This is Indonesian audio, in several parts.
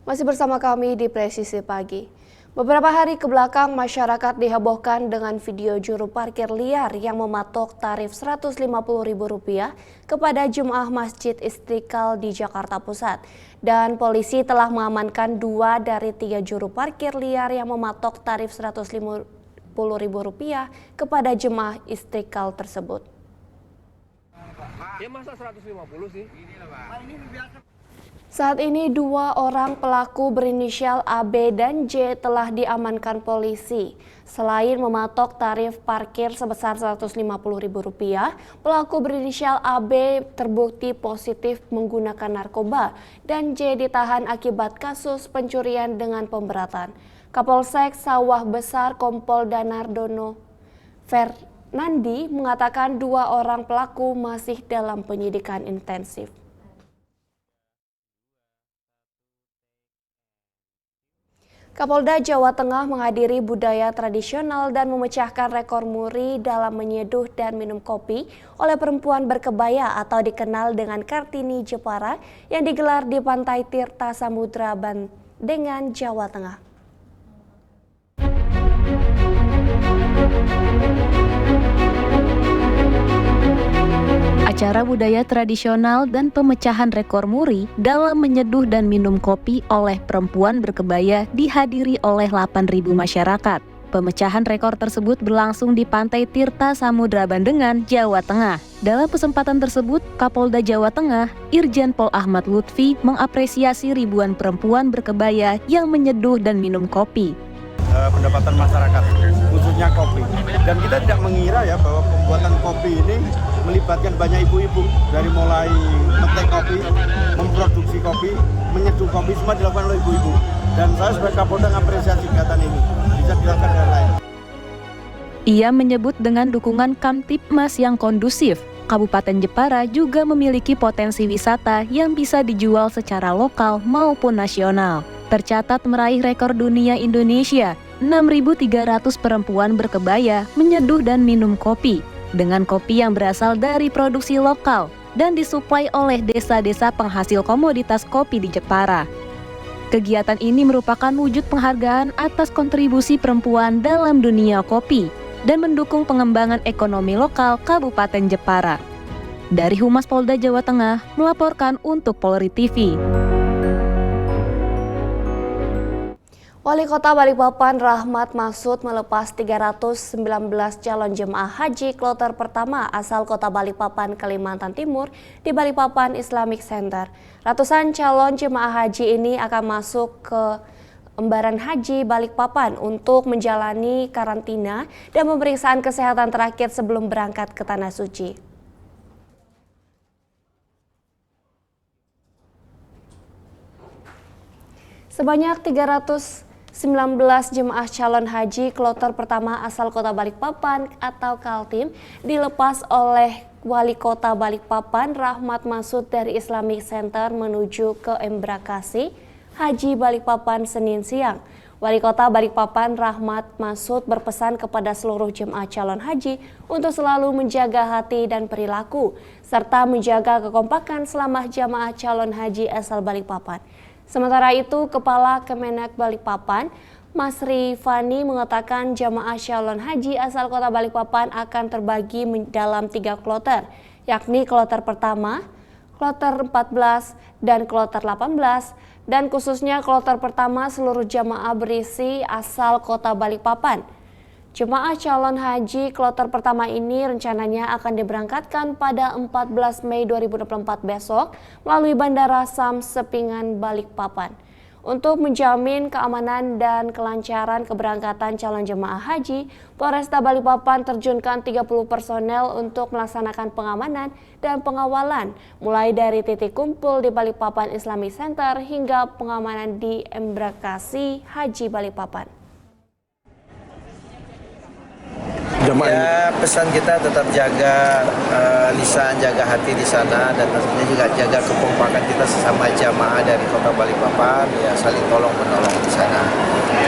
Masih bersama kami di Presisi Pagi. Beberapa hari kebelakang masyarakat dihebohkan dengan video juru parkir liar yang mematok tarif Rp150.000 kepada jemaah Masjid Istiqlal di Jakarta Pusat. Dan polisi telah mengamankan 2 dari 3 juru parkir liar yang mematok tarif Rp150.000 kepada jemaah Istiqlal tersebut. Ya masa 150 sih? Saat ini 2 orang pelaku berinisial AB dan J telah diamankan polisi. Selain mematok tarif parkir sebesar Rp150.000, pelaku berinisial AB terbukti positif menggunakan narkoba dan J ditahan akibat kasus pencurian dengan pemberatan. Kapolsek Sawah Besar Kompol Danardono Fernandi mengatakan 2 orang pelaku masih dalam penyidikan intensif. Kapolda Jawa Tengah menghadiri budaya tradisional dan memecahkan rekor muri dalam menyeduh dan minum kopi oleh perempuan berkebaya atau dikenal dengan Kartini Jepara yang digelar di Pantai Tirta Samudra Bandengan, Jawa Tengah. Acara budaya tradisional dan pemecahan rekor muri dalam menyeduh dan minum kopi oleh perempuan berkebaya dihadiri oleh 8.000 masyarakat. Pemecahan rekor tersebut berlangsung di Pantai Tirta Samudra Bandengan, Jawa Tengah. Dalam kesempatan tersebut, Kapolda Jawa Tengah, Irjen Pol Ahmad Lutfi mengapresiasi ribuan perempuan berkebaya yang menyeduh dan minum kopi. Pendapatan masyarakat, khususnya kopi. Dan kita tidak mengira ya bahwa pembuatan kopi ini melibatkan banyak ibu-ibu. Dari mulai metek kopi, memproduksi kopi, menyeduh kopi, semua dilakukan oleh ibu-ibu. Dan saya sebagai Kapolda mengapresiasi kegiatan ini. Bisa dilakukan dengan lain. Ia menyebut dengan dukungan Kamtibmas yang kondusif, Kabupaten Jepara juga memiliki potensi wisata yang bisa dijual secara lokal maupun nasional. Tercatat meraih rekor dunia Indonesia, 6.300 perempuan berkebaya menyeduh dan minum kopi, dengan kopi yang berasal dari produksi lokal dan disuplai oleh desa-desa penghasil komoditas kopi di Jepara. Kegiatan ini merupakan wujud penghargaan atas kontribusi perempuan dalam dunia kopi dan mendukung pengembangan ekonomi lokal Kabupaten Jepara. Dari Humas Polda Jawa Tengah melaporkan untuk Polri TV. Wali Kota Balikpapan Rahmat Masud melepas 319 calon jemaah haji kloter pertama asal Kota Balikpapan, Kalimantan Timur di Balikpapan Islamic Center. Ratusan calon jemaah haji ini akan masuk ke Embaran Haji Balikpapan untuk menjalani karantina dan pemeriksaan kesehatan terakhir sebelum berangkat ke Tanah Suci. Sebanyak 319 jemaah calon haji kloter pertama asal Kota Balikpapan atau Kaltim dilepas oleh Wali Kota Balikpapan Rahmat Masud dari Islamic Center menuju ke Embrakasi Haji Balikpapan Senin siang. Wali Kota Balikpapan Rahmat Masud berpesan kepada seluruh jemaah calon haji untuk selalu menjaga hati dan perilaku serta menjaga kekompakan selama jemaah calon haji asal Balikpapan. Sementara itu, Kepala Kemenak Balikpapan, Mas Rifani mengatakan jamaah calon haji asal Kota Balikpapan akan terbagi dalam 3 kloter, yakni kloter pertama, kloter 14, dan kloter 18, dan khususnya kloter pertama seluruh jamaah berisi asal Kota Balikpapan. Jemaah calon haji kloter pertama ini rencananya akan diberangkatkan pada 14 Mei 2024 besok melalui Bandara Sam Sepingan Balikpapan. Untuk menjamin keamanan dan kelancaran keberangkatan calon jemaah haji, Polresta Balikpapan terjunkan 30 personel untuk melaksanakan pengamanan dan pengawalan, mulai dari titik kumpul di Balikpapan Islamic Center hingga pengamanan di Embrakasi Haji Balikpapan. Ya, pesan kita tetap jaga lisan, jaga hati di sana, dan tentunya juga jaga kekompakan kita sesama jamaah dari Kota Balikpapan, ya saling tolong menolong di sana.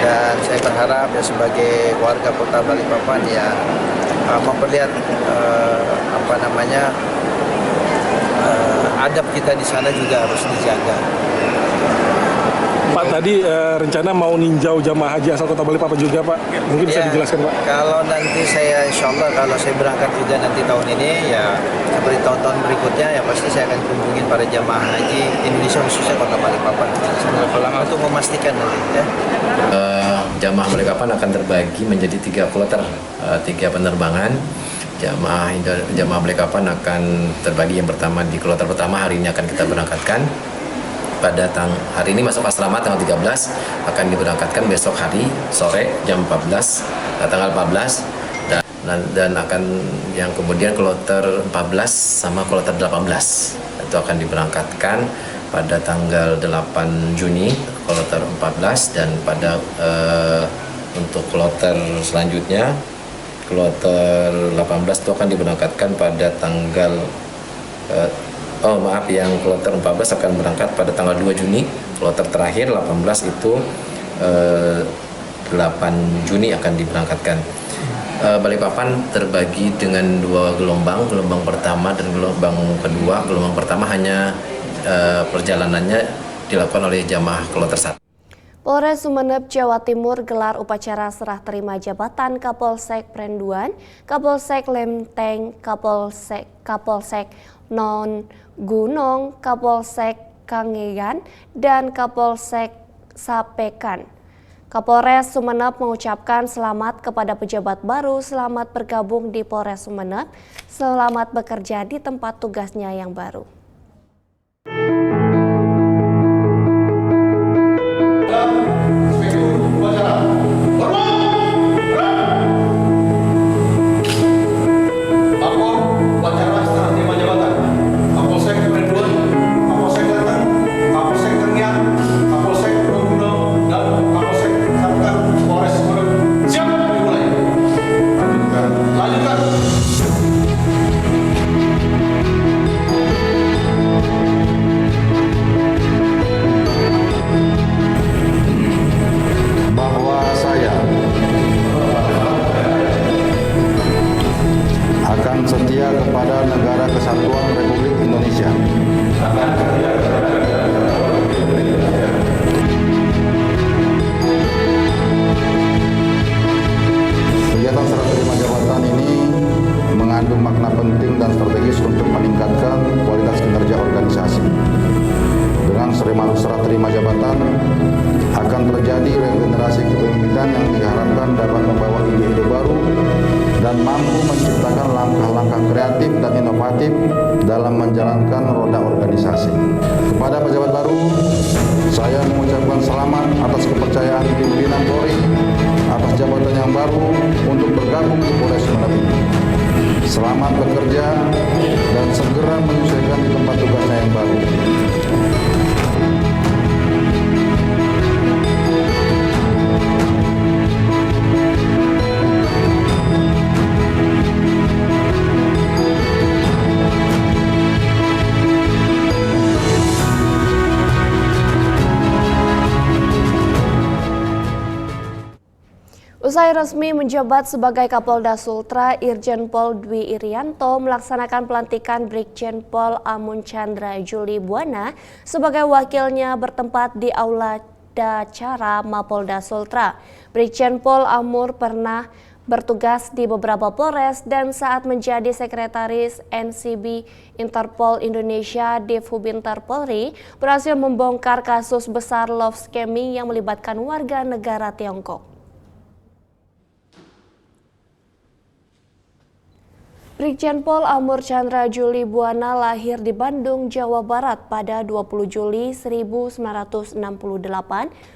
Dan saya berharap ya sebagai warga Kota Balikpapan ya memperlihat adab kita di sana juga harus dijaga. Pak, tadi rencana mau ninjau jamaah haji asal Kota Balikpapan juga, Pak. Mungkin bisa Ya, dijelaskan, Pak. kalau nanti saya, insya Allah kalau saya berangkat juga nanti tahun ini, ya seperti tahun-tahun berikutnya, ya pasti saya akan kunjungin para jamaah haji Indonesia khususnya Kota Balikpapan untuk memastikan nanti ya. Jamaah Balikpapan akan terbagi menjadi 3 kloter, 3 penerbangan. Jamaah Balikpapan akan terbagi, yang pertama di kloter pertama hari ini akan kita berangkatkan pada hari ini masuk asrama tanggal 13, akan diberangkatkan besok hari sore jam 14, tanggal 14, dan akan yang kemudian kloter 14 sama kloter 18 itu akan diberangkatkan pada tanggal 8 Juni kloter 14, dan pada untuk kloter selanjutnya kloter 18 itu akan diberangkatkan pada tanggal yang kloter 14 akan berangkat pada tanggal 2 Juni, kloter terakhir 18 itu 8 Juni akan diberangkatkan. Balikpapan terbagi dengan 2 gelombang, gelombang pertama dan gelombang kedua. Gelombang pertama hanya perjalanannya dilakukan oleh jamaah kloter 1. Polres Sumeneb, Jawa Timur gelar upacara serah terima jabatan Kapolsek Prenduan, Kapolsek Lenteng, Kapolsek Non Gunung, Kapolsek Kangegan, dan Kapolsek Sapekan. Kapolres Sumeneb mengucapkan selamat kepada pejabat baru, selamat bergabung di Polres Sumeneb, selamat bekerja di tempat tugasnya yang baru. Setia kepada Negara Kesatuan Republik Indonesia. Kegiatan serah terima jabatan ini mengandung makna penting dan strategis untuk meningkatkan kualitas kinerja organisasi. Dengan serah terima jabatan akan terjadi regenerasi kepemimpinan yang diharapkan dapat membawa ide-ide baru dan mampu menciptakan langkah-langkah kreatif dan inovatif dalam menjalankan roda organisasi. Kepada pejabat baru, saya mengucapkan selamat atas kepercayaan pimpinan Polri atas jabatan yang baru untuk bergabung di Polres Sumeneb ini. Selamat bekerja dan segera menyesuaikan di tempat tugasnya yang baru. Usai resmi menjabat sebagai Kapolda Sultra, Irjen Pol Dwi Irianto melaksanakan pelantikan Brigjen Pol Amun Chandra Juli Buana sebagai wakilnya bertempat di Aula Dacara Mapolda Sultra. Brigjen Pol Amur pernah bertugas di beberapa Polres dan saat menjadi Sekretaris NCB Interpol Indonesia Divhubinter Polri berhasil membongkar kasus besar love scamming yang melibatkan warga negara Tiongkok. Brigjen Pol Amur Chandra Juli Buana lahir di Bandung, Jawa Barat pada 20 Juli 1968,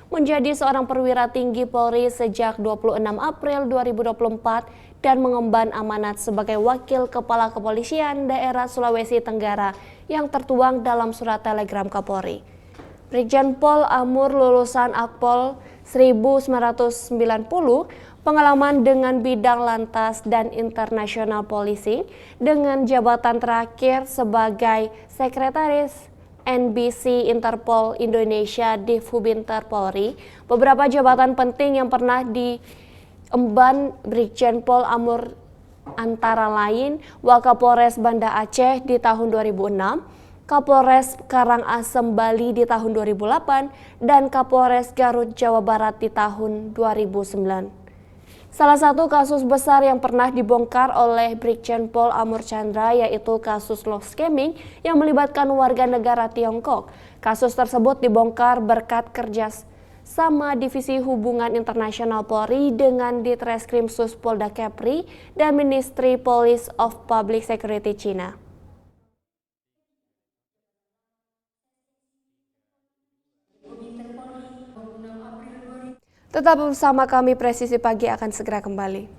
menjadi seorang perwira tinggi Polri sejak 26 April 2024 dan mengemban amanat sebagai Wakil Kepala Kepolisian Daerah Sulawesi Tenggara yang tertuang dalam surat telegram Kapolri. Brigjen Pol Amur lulusan Akpol 1990, pengalaman dengan bidang lantas dan internasional polisi dengan jabatan terakhir sebagai Sekretaris NBC Interpol Indonesia Divhubinter Polri. Beberapa jabatan penting yang pernah diemban Brigjen Pol Amur antara lain Wakapolres Banda Aceh di tahun 2006, Kapolres Karangasem Bali di tahun 2008 dan Kapolres Garut Jawa Barat di tahun 2009. Salah satu kasus besar yang pernah dibongkar oleh Brigjen Pol Amur Chandra yaitu kasus love scamming yang melibatkan warga negara Tiongkok. Kasus tersebut dibongkar berkat kerja sama Divisi Hubungan Internasional Polri dengan Ditreskrimsus Polda Kepri dan Ministry Police of Public Security China. Tetap bersama kami, Presisi Pagi akan segera kembali.